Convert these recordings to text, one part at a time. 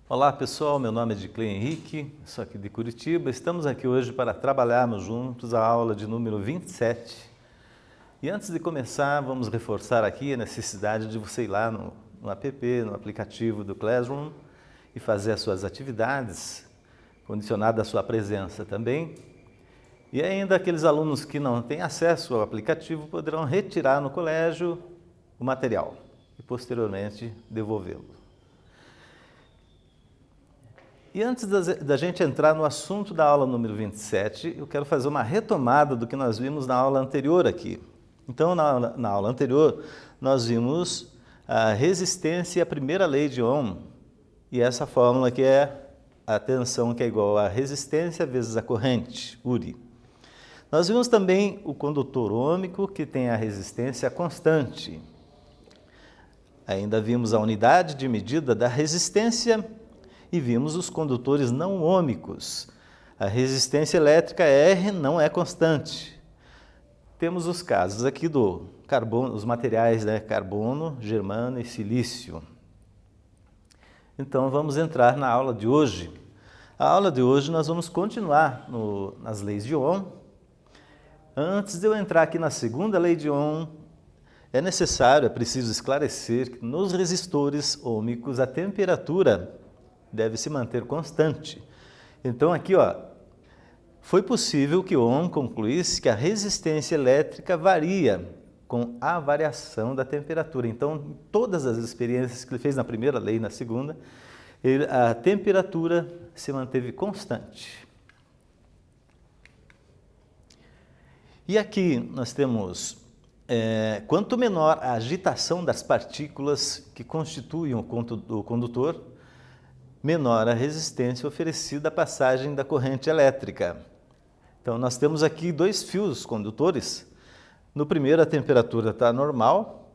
Olá pessoal, meu nome é Diclei Henrique, sou aqui de Curitiba. Estamos aqui hoje para trabalharmos juntos a aula de número 27. E antes de começar, vamos reforçar aqui a necessidade de você ir lá no app, no aplicativo do Classroom e fazer as suas atividades, condicionada à sua presença também. E ainda aqueles alunos que não têm acesso ao aplicativo poderão retirar no colégio o material e posteriormente devolvê-lo. E antes da gente entrar no assunto da aula número 27, eu quero fazer uma retomada do que nós vimos na aula anterior aqui. Então, na aula anterior, nós vimos a resistência e a primeira lei de Ohm, e essa fórmula que é a tensão que é igual a resistência vezes a corrente, Uri. Nós vimos também o condutor ôhmico, que tem a resistência constante. Ainda vimos a unidade de medida da resistência e vimos os condutores não ôhmicos. A resistência elétrica R não é constante. Temos os casos aqui do carbono, os materiais, né? Carbono, germano e silício. Então vamos entrar na aula de hoje. A aula de hoje nós vamos continuar nas leis de Ohm. Antes de eu entrar aqui na segunda lei de Ohm, é preciso esclarecer que nos resistores ôhmicos a temperatura deve se manter constante. Então aqui, foi possível que Ohm concluísse que a resistência elétrica varia com a variação da temperatura. Então, em todas as experiências que ele fez na primeira lei e na segunda, a temperatura se manteve constante. E aqui nós temos, quanto menor a agitação das partículas que constituem o condutor, menor a resistência oferecida à passagem da corrente elétrica. Então, nós temos aqui dois fios condutores. No primeiro, a temperatura está normal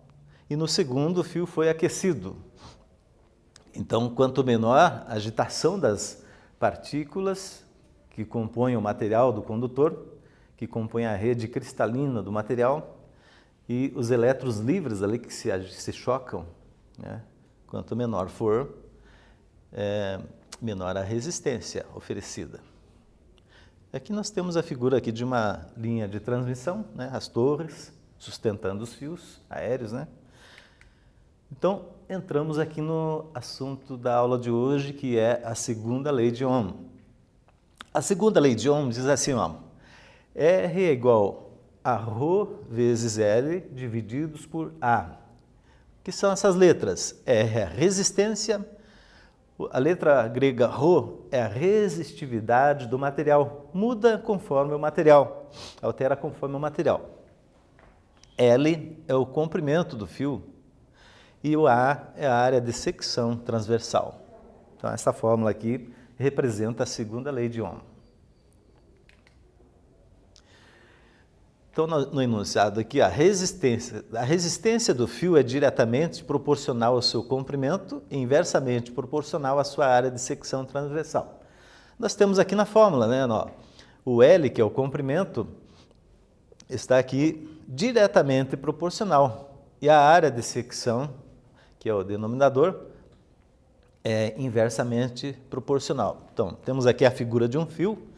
e no segundo, o fio foi aquecido. Então, quanto menor a agitação das partículas que compõem o material do condutor, que compõem a rede cristalina do material, e os elétrons livres ali que se chocam, né? Quanto menor for, menor a resistência oferecida. Aqui nós temos a figura aqui de uma linha de transmissão, né? As torres sustentando os fios aéreos, né? Então, entramos aqui no assunto da aula de hoje, que é a segunda lei de Ohm. A segunda lei de Ohm diz assim, R é igual a ρ vezes L divididos por A. O que são essas letras? R é a resistência. A letra grega ρ é a resistividade do material, muda conforme o material, altera conforme o material. L é o comprimento do fio e o A é a área de secção transversal. Então, essa fórmula aqui representa a segunda lei de Ohm. Então, no enunciado aqui, a resistência do fio é diretamente proporcional ao seu comprimento e inversamente proporcional à sua área de secção transversal. Nós temos aqui na fórmula, né? O L, que é o comprimento, está aqui diretamente proporcional. E a área de secção, que é o denominador, é inversamente proporcional. Então, temos aqui a figura de um fio,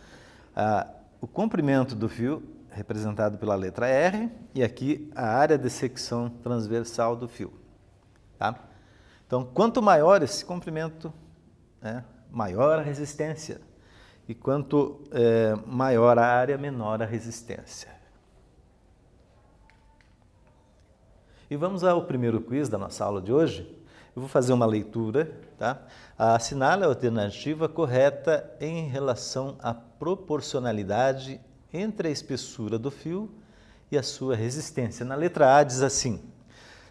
o comprimento do fio representado pela letra R, e aqui a área de secção transversal do fio. Tá? Então, quanto maior esse comprimento, maior a resistência. E quanto maior a área, menor a resistência. E vamos ao primeiro quiz da nossa aula de hoje. Eu vou fazer uma leitura, tá? Assinale a alternativa correta em relação à proporcionalidade entre a espessura do fio e a sua resistência. Na letra A diz assim,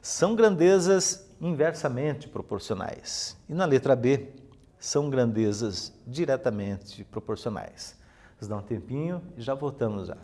são grandezas inversamente proporcionais. E na letra B, são grandezas diretamente proporcionais. Vamos dar um tempinho e já voltamos já.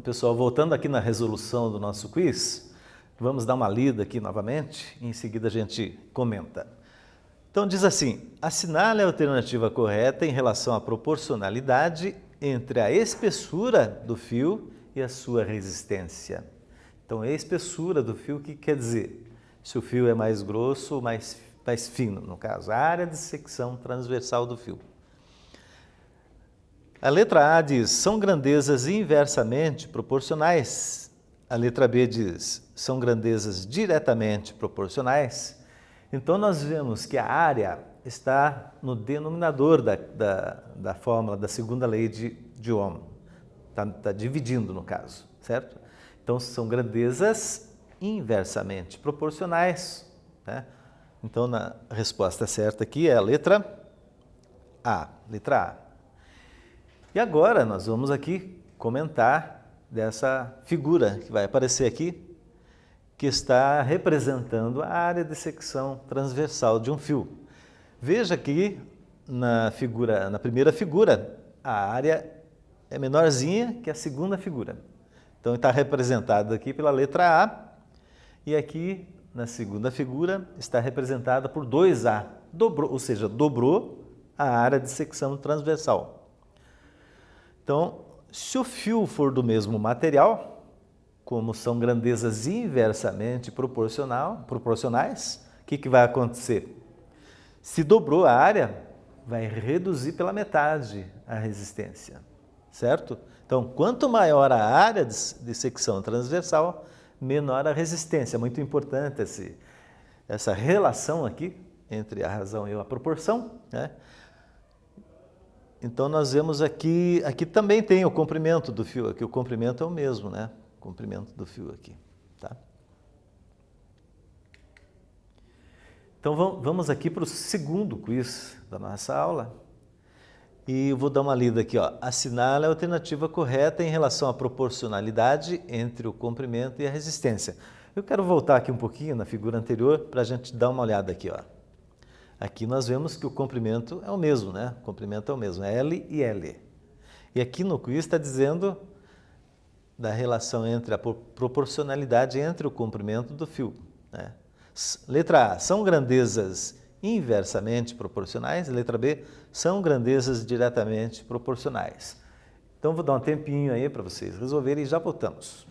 Então, pessoal, voltando aqui na resolução do nosso quiz, vamos dar uma lida aqui novamente e em seguida a gente comenta. Então diz assim, assinale a alternativa correta em relação à proporcionalidade entre a espessura do fio e a sua resistência. Então, a espessura do fio, o que quer dizer? Se o fio é mais grosso ou mais fino, no caso, a área de secção transversal do fio. A letra A diz, são grandezas inversamente proporcionais. A letra B diz, são grandezas diretamente proporcionais. Então, nós vemos que a área está no denominador da fórmula da segunda lei de Ohm. Está dividindo, no caso, certo? Então, são grandezas inversamente proporcionais, né? Então, a resposta certa aqui é a letra A. Letra A. E agora nós vamos aqui comentar dessa figura que vai aparecer aqui, que está representando a área de secção transversal de um fio. Veja que na primeira figura, a área é menorzinha que a segunda figura. Então está representada aqui pela letra A, e aqui na segunda figura está representada por 2A, ou seja, dobrou a área de secção transversal. Então, se o fio for do mesmo material, como são grandezas inversamente proporcionais, o que vai acontecer? Se dobrou a área, vai reduzir pela metade a resistência, certo? Então, quanto maior a área de secção transversal, menor a resistência. É muito importante essa relação aqui entre a razão e a proporção, né? Então, nós vemos aqui também tem o comprimento do fio, aqui o comprimento é o mesmo, né? O comprimento do fio aqui, tá? Então, vamos aqui para o segundo quiz da nossa aula e eu vou dar uma lida aqui, ó. Assinale a alternativa correta em relação à proporcionalidade entre o comprimento e a resistência. Eu quero voltar aqui um pouquinho na figura anterior para a gente dar uma olhada aqui, ó. Aqui nós vemos que o comprimento é o mesmo, né? O comprimento é o mesmo, é L e L. E aqui no quiz está dizendo da relação entre a proporcionalidade entre o comprimento do fio, né? Letra A, são grandezas inversamente proporcionais. Letra B, são grandezas diretamente proporcionais. Então, vou dar um tempinho aí para vocês resolverem e já voltamos.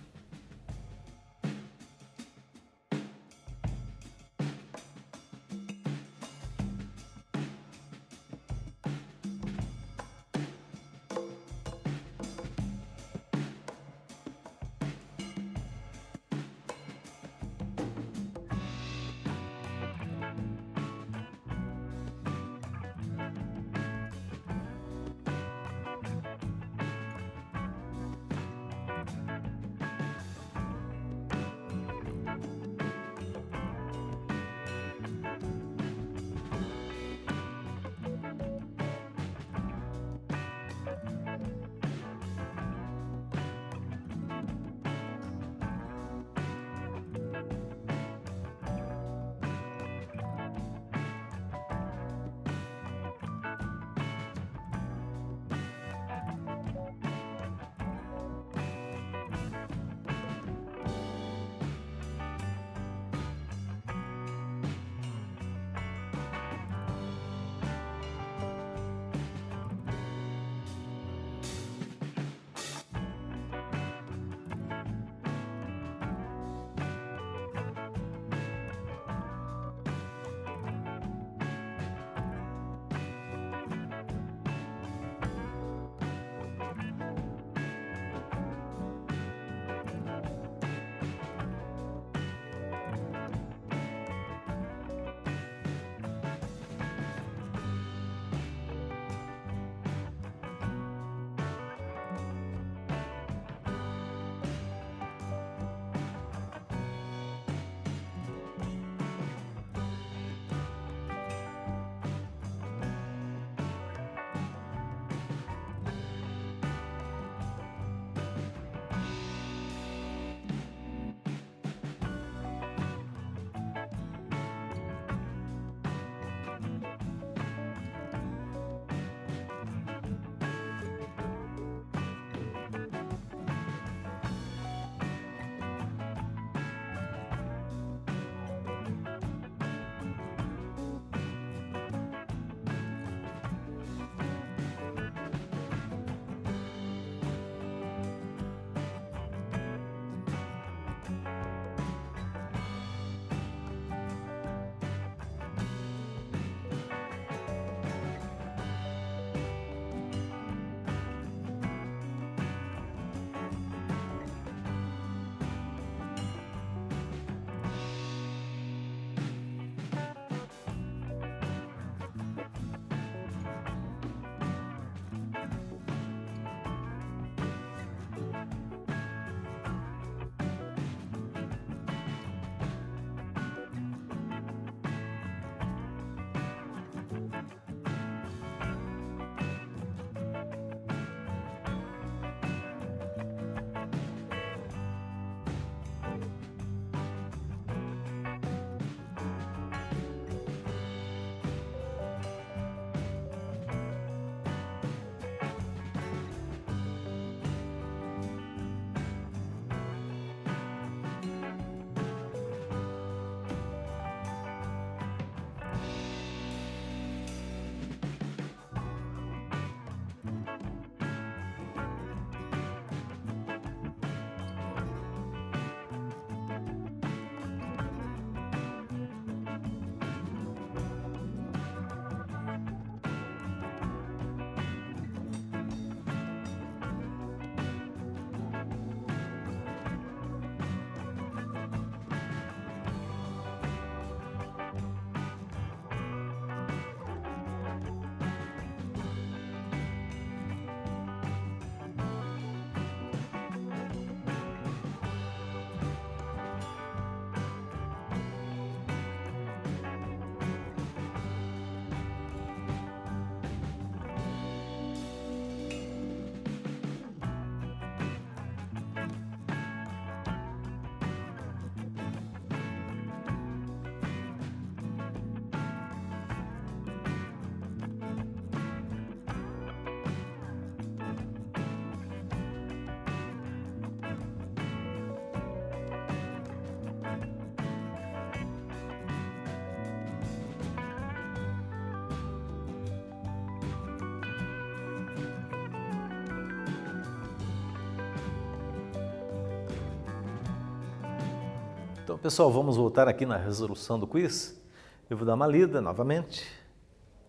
Então, pessoal, vamos voltar aqui na resolução do quiz. Eu vou dar uma lida novamente.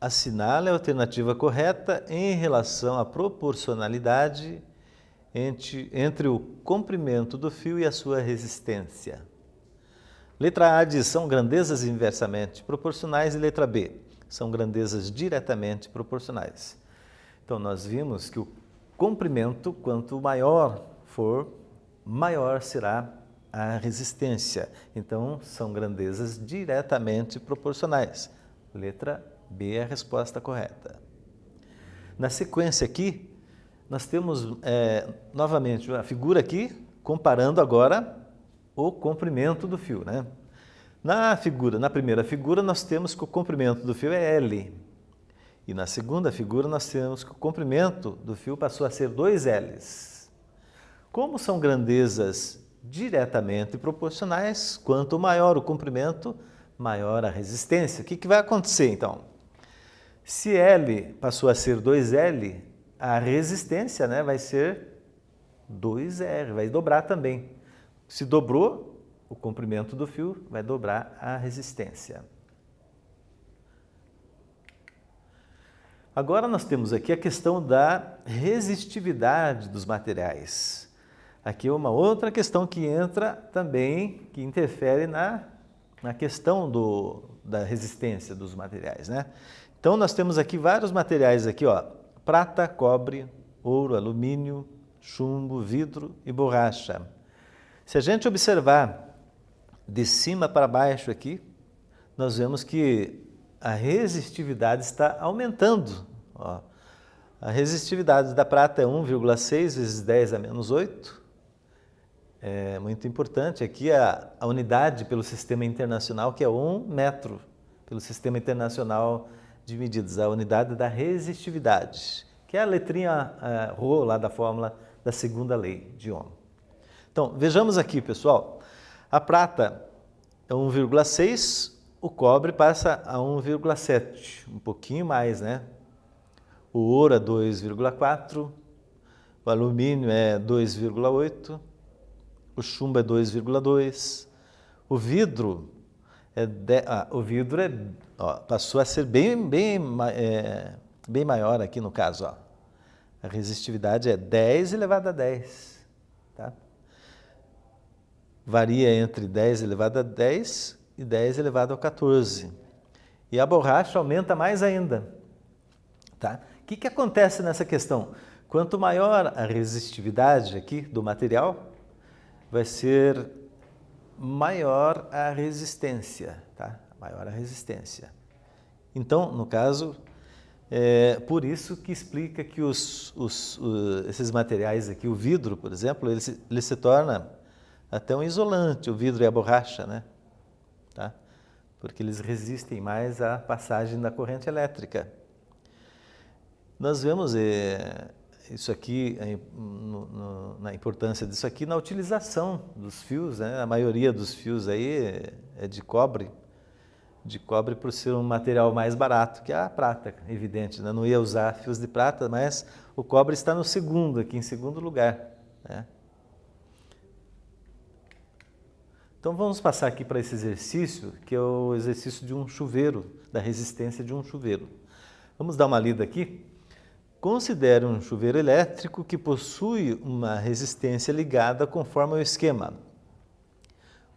Assinale a alternativa correta em relação à proporcionalidade entre o comprimento do fio e a sua resistência. Letra A diz, são grandezas inversamente proporcionais, e letra B, são grandezas diretamente proporcionais. Então, nós vimos que o comprimento, quanto maior for, maior será a resistência. Então, são grandezas diretamente proporcionais. Letra B é a resposta correta. Na sequência aqui, nós temos novamente a figura aqui, comparando agora o comprimento do fio, né? Na primeira figura, nós temos que o comprimento do fio é L. E na segunda figura, nós temos que o comprimento do fio passou a ser 2 L's. Como são grandezas diretamente proporcionais, quanto maior o comprimento, maior a resistência. O que vai acontecer, então? Se L passou a ser 2L, a resistência, né, vai ser 2R, vai dobrar também. Se dobrou, o comprimento do fio vai dobrar a resistência. Agora nós temos aqui a questão da resistividade dos materiais. Aqui é uma outra questão que entra também, que interfere na questão da resistência dos materiais, né? Então nós temos aqui vários materiais aqui, ó, prata, cobre, ouro, alumínio, chumbo, vidro e borracha. Se a gente observar de cima para baixo aqui, nós vemos que a resistividade está aumentando. Ó. A resistividade da prata é 1,6 vezes 10 a menos 8. É muito importante aqui a unidade pelo sistema internacional, que é 1 metro, pelo sistema internacional de medidas, a unidade da resistividade, que é a letrinha Rho lá da fórmula da segunda lei de Ohm. Então, vejamos aqui, pessoal, a prata é 1,6, o cobre passa a 1,7, um pouquinho mais, né? O ouro é 2,4, o alumínio é 2,8, o chumbo é 2,2, o vidro passou a ser bem maior aqui no caso. Ó. A resistividade é 10 elevado a 10. Tá? Varia entre 10 elevado a 10 e 10 elevado a 14. E a borracha aumenta mais ainda. Tá? O que acontece nessa questão? Quanto maior a resistividade aqui do material, vai ser maior a resistência, tá? Maior a resistência. Então, no caso, por isso que explica que esses materiais aqui, o vidro, por exemplo, ele se torna até um isolante, o vidro e a borracha, né? Tá? Porque eles resistem mais à passagem da corrente elétrica. Nós vemos isso aqui, na importância disso aqui, na utilização dos fios, né? A maioria dos fios aí é de cobre por ser um material mais barato que a prata, evidente, né? Não ia usar fios de prata, mas o cobre está no segundo, aqui em segundo lugar, né? Então vamos passar aqui para esse exercício, que é o exercício de um chuveiro, da resistência de um chuveiro. Vamos dar uma lida aqui? Considere um chuveiro elétrico que possui uma resistência ligada conforme o esquema.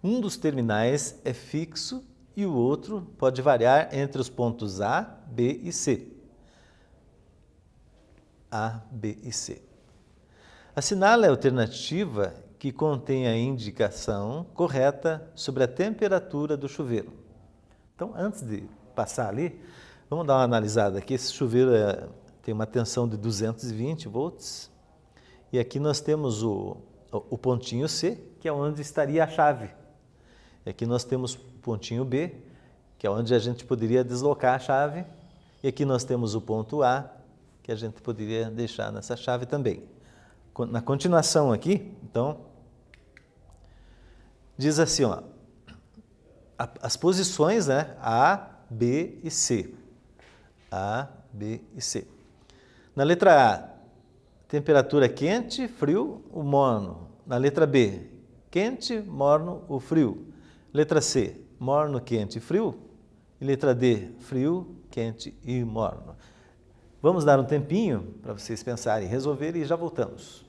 Um dos terminais é fixo e o outro pode variar entre os pontos A, B e C. A, B e C. Assinale a alternativa que contém a indicação correta sobre a temperatura do chuveiro. Então, antes de passar ali, vamos dar uma analisada aqui. Esse chuveiro tem uma tensão de 220 volts e aqui nós temos o pontinho C, que é onde estaria a chave. E aqui nós temos o pontinho B, que é onde a gente poderia deslocar a chave, e aqui nós temos o ponto A, que a gente poderia deixar nessa chave também. Na continuação aqui, então, diz assim, ó, as posições, né, A, B e C. A, B e C. Na letra A, temperatura quente, frio, o morno. Na letra B, quente, morno, o frio. Letra C, morno, quente e frio. E letra D, frio, quente e morno. Vamos dar um tempinho para vocês pensarem, resolverem e já voltamos.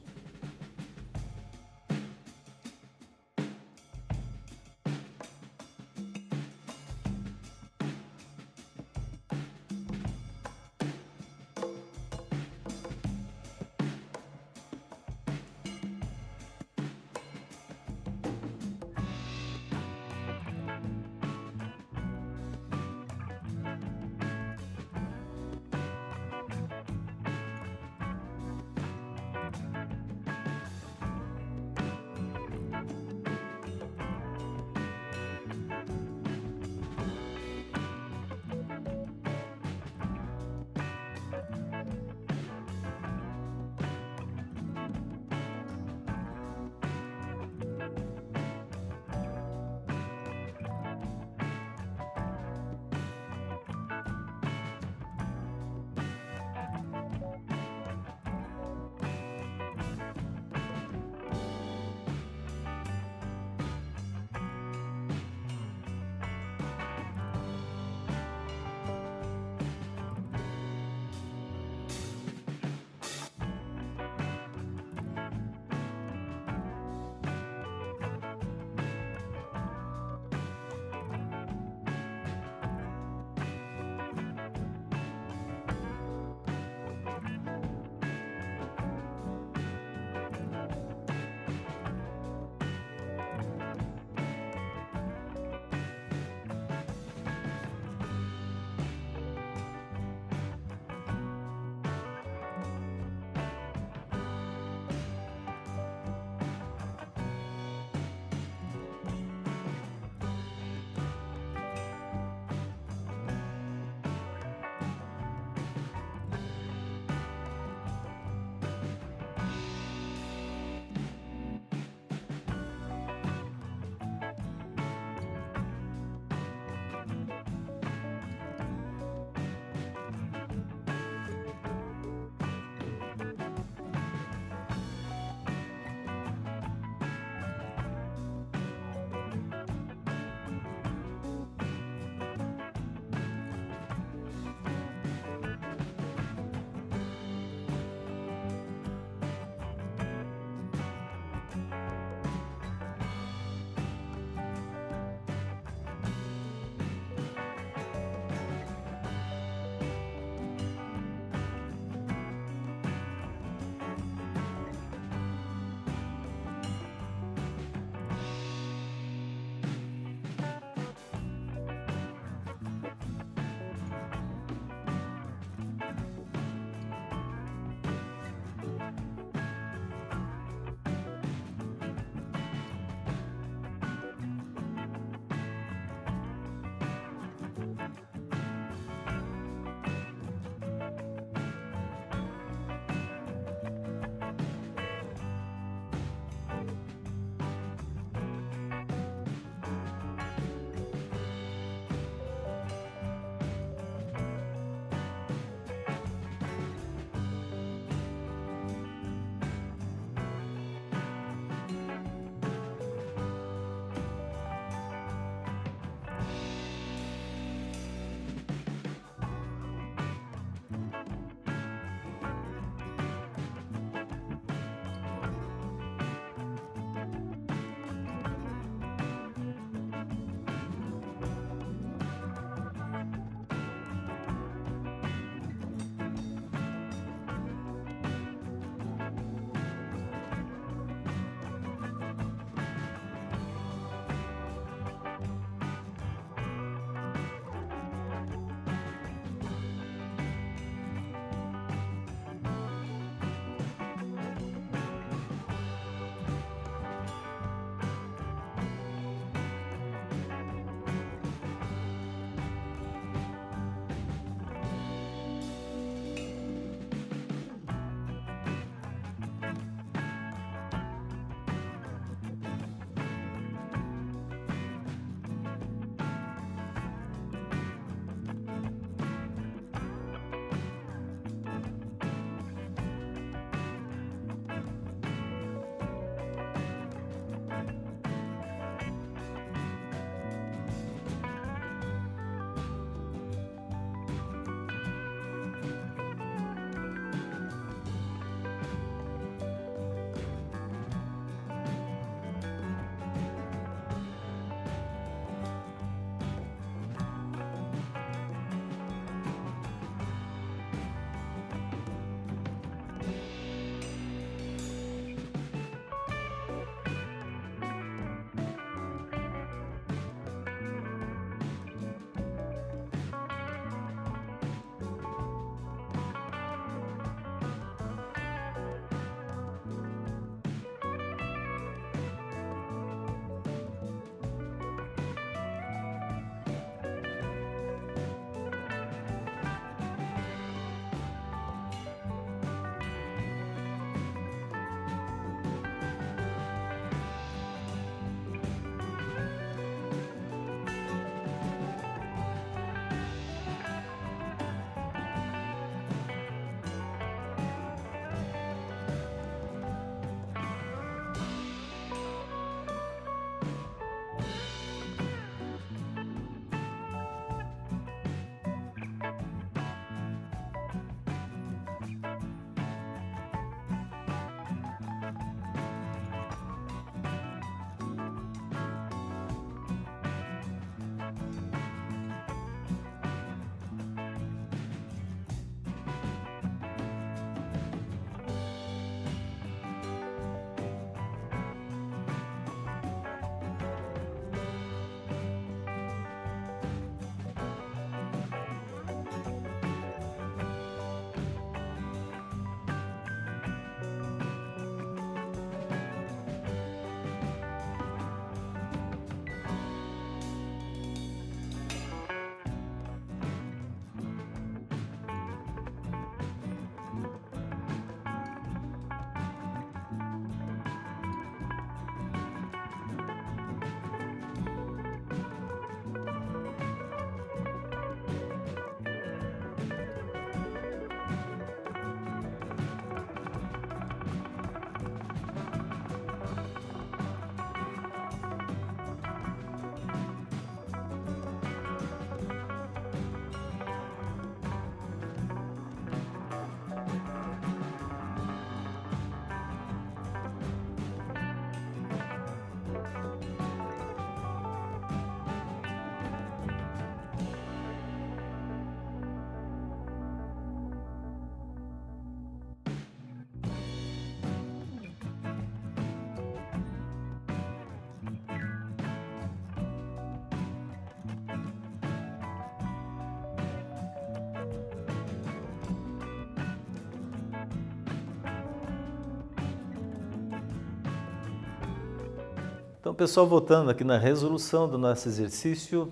Então, pessoal, voltando aqui na resolução do nosso exercício,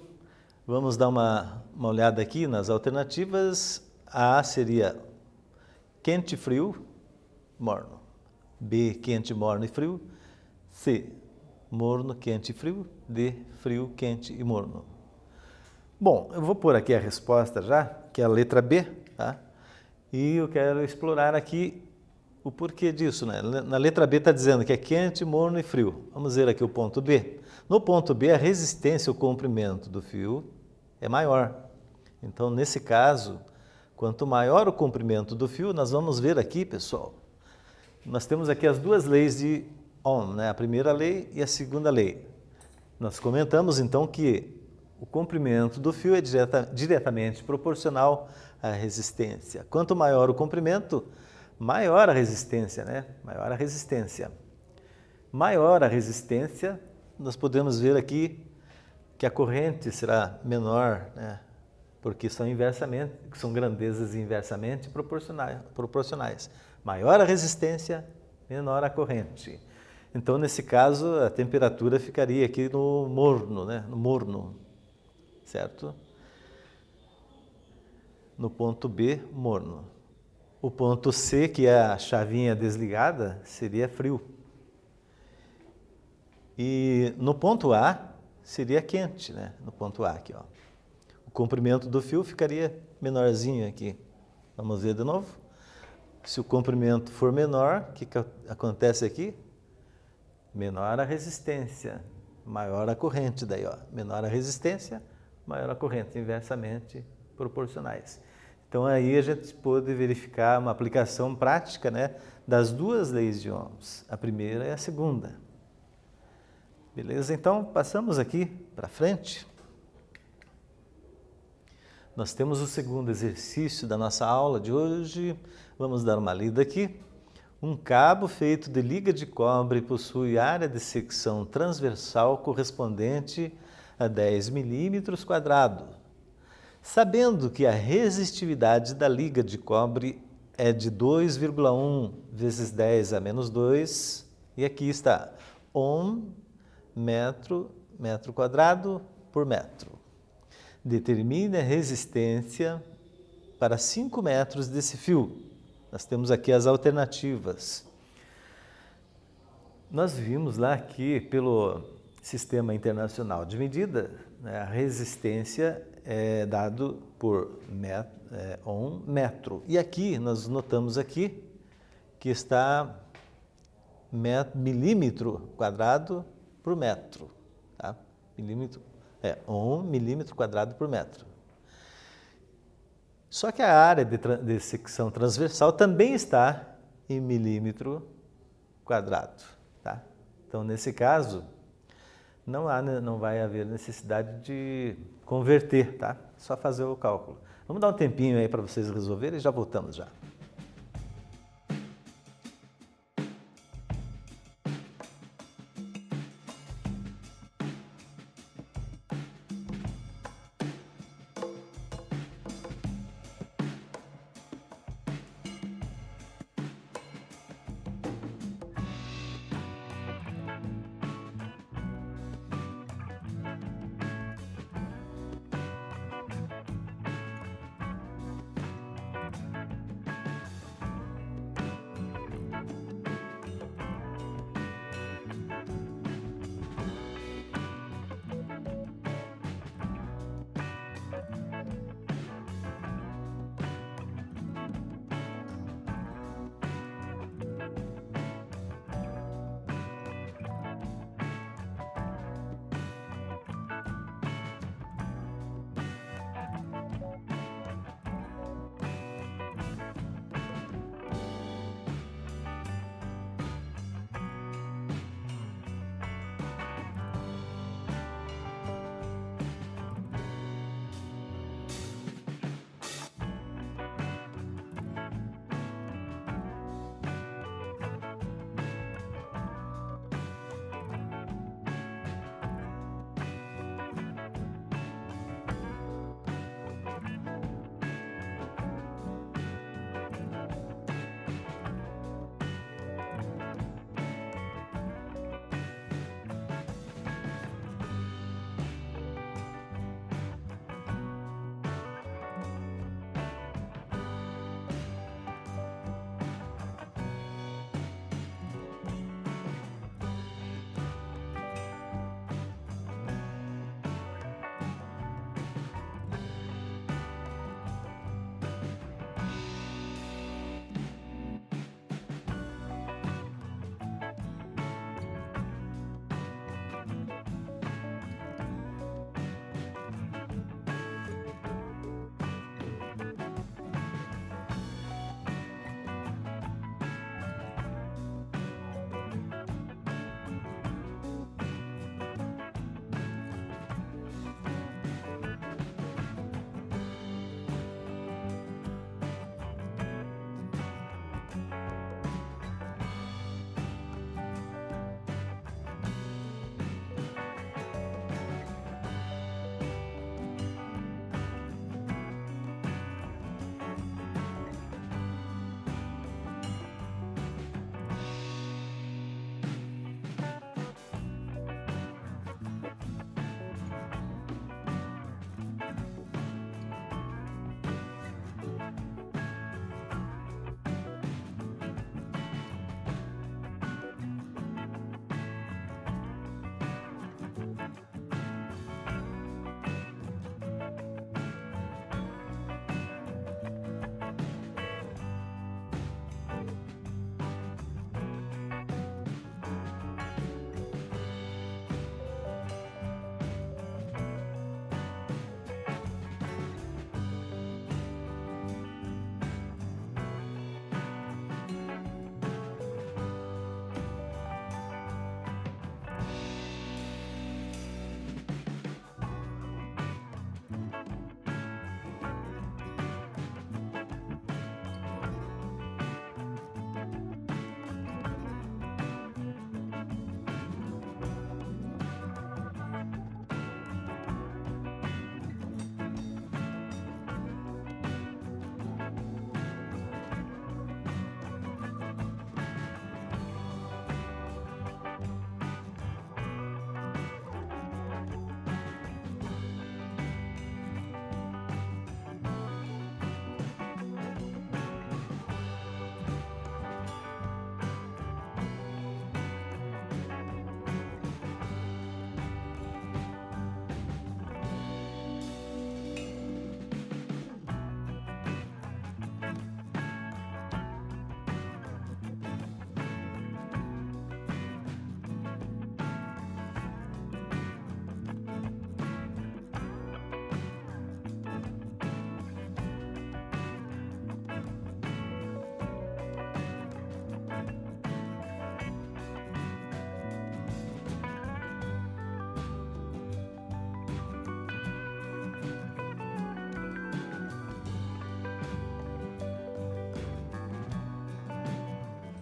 vamos dar uma olhada aqui nas alternativas. A A seria quente, frio, morno. B, quente, morno e frio. C, morno, quente e frio. D, frio, quente e morno. Bom, eu vou pôr aqui a resposta já, que é a letra B, tá? E eu quero explorar aqui o porquê disso, né? Na letra B está dizendo que é quente, morno e frio. Vamos ver aqui o ponto B. No ponto B, a resistência, o comprimento do fio é maior. Então, nesse caso, quanto maior o comprimento do fio, nós vamos ver aqui, pessoal, nós temos aqui as duas leis de Ohm, né? A primeira lei e a segunda lei. Nós comentamos, então, que o comprimento do fio é diretamente proporcional à resistência. Quanto maior o comprimento, maior a resistência, né? Maior a resistência. Maior a resistência, nós podemos ver aqui que a corrente será menor, né? Porque são grandezas inversamente proporcionais. Maior a resistência, menor a corrente. Então, nesse caso, a temperatura ficaria aqui no morno, né? No morno, certo? No ponto B, morno. O ponto C, que é a chavinha desligada, seria frio. E no ponto A, seria quente, né? No ponto A aqui, ó. O comprimento do fio ficaria menorzinho aqui. Vamos ver de novo? Se o comprimento for menor, o que acontece aqui? Menor a resistência, maior a corrente daí, ó. Menor a resistência, maior a corrente, inversamente proporcionais. Então aí a gente pode verificar uma aplicação prática, né, das duas leis de Ohms, a primeira e a segunda. Beleza? Então passamos aqui para frente. Nós temos o segundo exercício da nossa aula de hoje. Vamos dar uma lida aqui. Um cabo feito de liga de cobre possui área de secção transversal correspondente a 10 milímetros quadrados. Sabendo que a resistividade da liga de cobre é de 2,1 vezes 10 a menos 2, e aqui está Ohm, metro quadrado por metro. Determine a resistência para 5 metros desse fio. Nós temos aqui as alternativas. Nós vimos lá que pelo Sistema Internacional de Medida, né, a resistência é dado por Ohm metro. E aqui, nós notamos aqui que está milímetro quadrado por metro. Tá? Ohm milímetro quadrado por metro. Só que a área de secção transversal também está em milímetro quadrado. Tá? Então, nesse caso, não vai haver necessidade de converter, tá? Só fazer o cálculo. Vamos dar um tempinho aí para vocês resolverem e já voltamos já.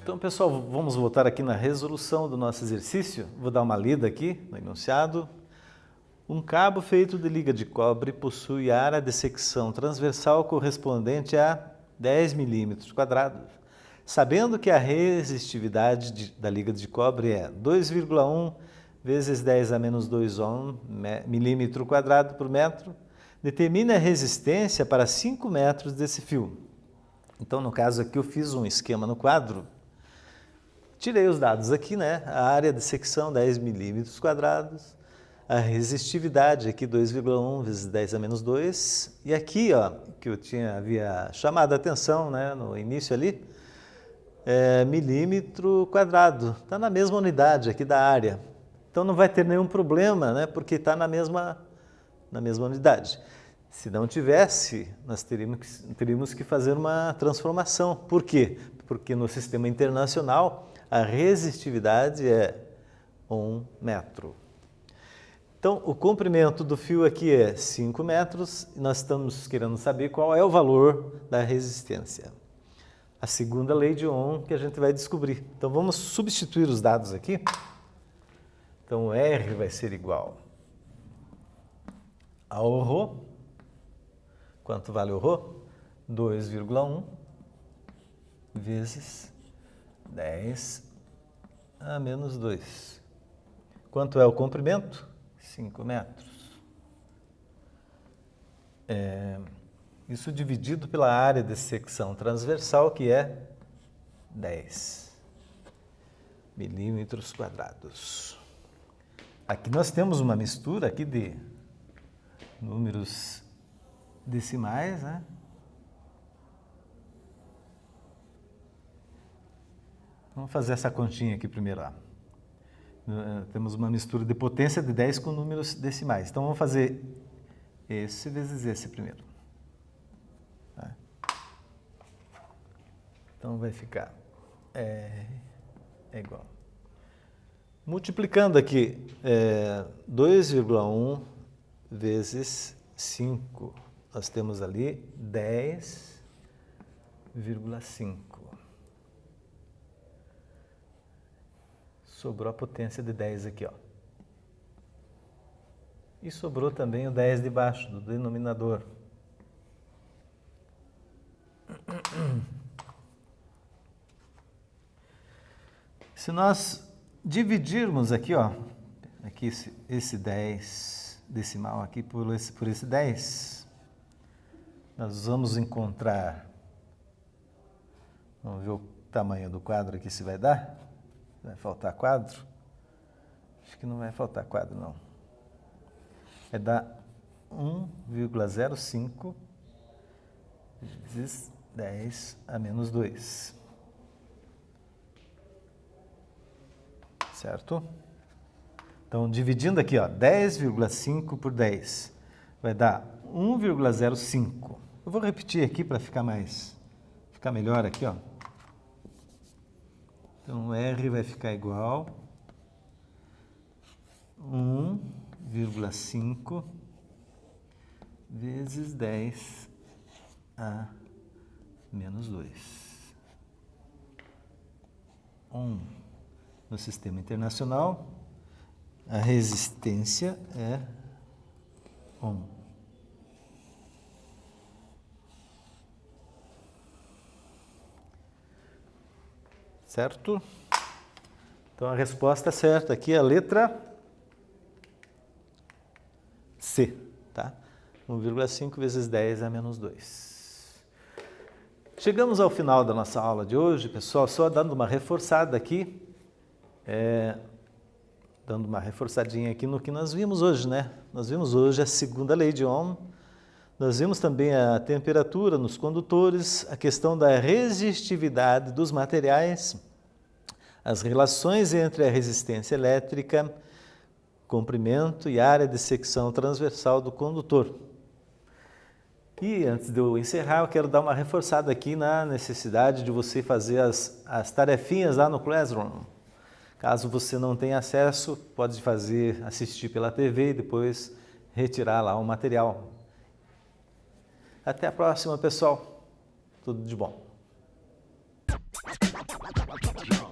Então, pessoal, vamos voltar aqui na resolução do nosso exercício. Vou dar uma lida aqui no enunciado. Um cabo feito de liga de cobre possui área de secção transversal correspondente a 10 milímetros quadrados. Sabendo que a resistividade da liga de cobre é 2,1 vezes 10 a menos 2 ohm milímetro quadrado por metro, determine a resistência para 5 metros desse fio. Então, no caso aqui, eu fiz um esquema no quadro. Tirei os dados aqui, né? A área de secção 10 milímetros quadrados, a resistividade aqui 2,1 vezes 10 a menos 2, e aqui, ó, que eu havia chamado a atenção, né, no início ali, milímetro quadrado, está na mesma unidade aqui da área. Então não vai ter nenhum problema, né, porque está na mesma unidade. Se não tivesse, nós teríamos que fazer uma transformação. Por quê? Porque no sistema internacional a resistividade é 1 metro. Então, o comprimento do fio aqui é 5 metros e nós estamos querendo saber qual é o valor da resistência. A segunda lei de Ohm que a gente vai descobrir. Então, vamos substituir os dados aqui. Então, o R vai ser igual ao Rho. Quanto vale o Rho? 2,1 vezes 10 a menos 2. Quanto é o comprimento? 5 metros. Isso dividido pela área de secção transversal, que é 10 milímetros quadrados. Aqui nós temos uma mistura aqui de números decimais, né? Vamos fazer essa continha aqui primeiro. Ó. Temos uma mistura de potência de 10 com números decimais. Então, vamos fazer esse vezes esse primeiro. Tá? Então, vai ficar igual. Multiplicando aqui, 2,1 vezes 5. Nós temos ali 10,5. Sobrou a potência de 10 aqui, ó. E sobrou também o 10 de baixo, do denominador. Se nós dividirmos aqui, ó, aqui esse 10 decimal aqui por esse 10, nós vamos encontrar, vamos ver o tamanho do quadro aqui se vai dar. Vai faltar quadro? Acho que não vai faltar quadro, não. Vai dar 1,05 vezes 10 a menos 2. Certo? Então, dividindo aqui, ó, 10,5 por 10, vai dar 1,05. Eu vou repetir aqui para ficar melhor aqui, ó. Então, R vai ficar igual a 1,5 vezes 10 a menos 2. 1. No sistema internacional, a resistência é 1. Certo? Então, a resposta certa aqui é a letra C, tá? 1,5 vezes 10 a menos 2. Chegamos ao final da nossa aula de hoje, pessoal, só dando uma reforçada aqui, dando uma reforçadinha aqui no que nós vimos hoje, né? Nós vimos hoje a segunda lei de Ohm, nós vimos também a temperatura nos condutores, a questão da resistividade dos materiais, as relações entre a resistência elétrica, comprimento e área de secção transversal do condutor. E antes de eu encerrar, eu quero dar uma reforçada aqui na necessidade de você fazer as tarefinhas lá no Classroom. Caso você não tenha acesso, pode assistir pela TV e depois retirar lá o material. Até a próxima, pessoal. Tudo de bom. Yo.